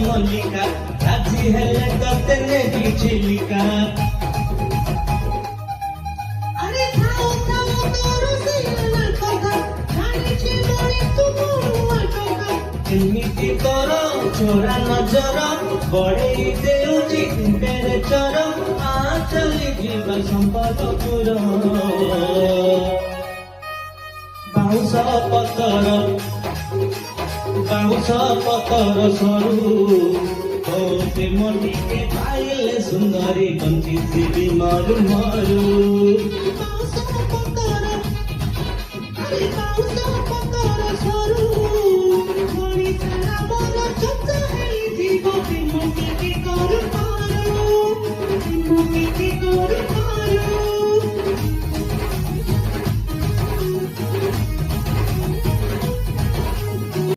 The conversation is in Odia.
ମଲ୍ଲିକା ରାଜି ହେଲେ ତତେ ନେବି ଚିଲିକା। আরে থাও থাও তোর সিনা কথা জানিছি মনে তু বড়ুয়া কথা। ଏମିତି ତୋର ଚୋରା ନଜର ବଢେଇ ଦେଉଛି ଟେମ୍ପରେଚର। ଆ ଚାଲିଯିବା ସମ୍ବଲପୁର। ବାଉଁଶ ପତର ସରୁ ପ୍ରେମ ଟିକେ ପାଇଲେ ସୁନ୍ଦରୀ ବଞ୍ଚିଥିବି ମରୁ ମରୁ। বাউসা পতর আরে বাউসা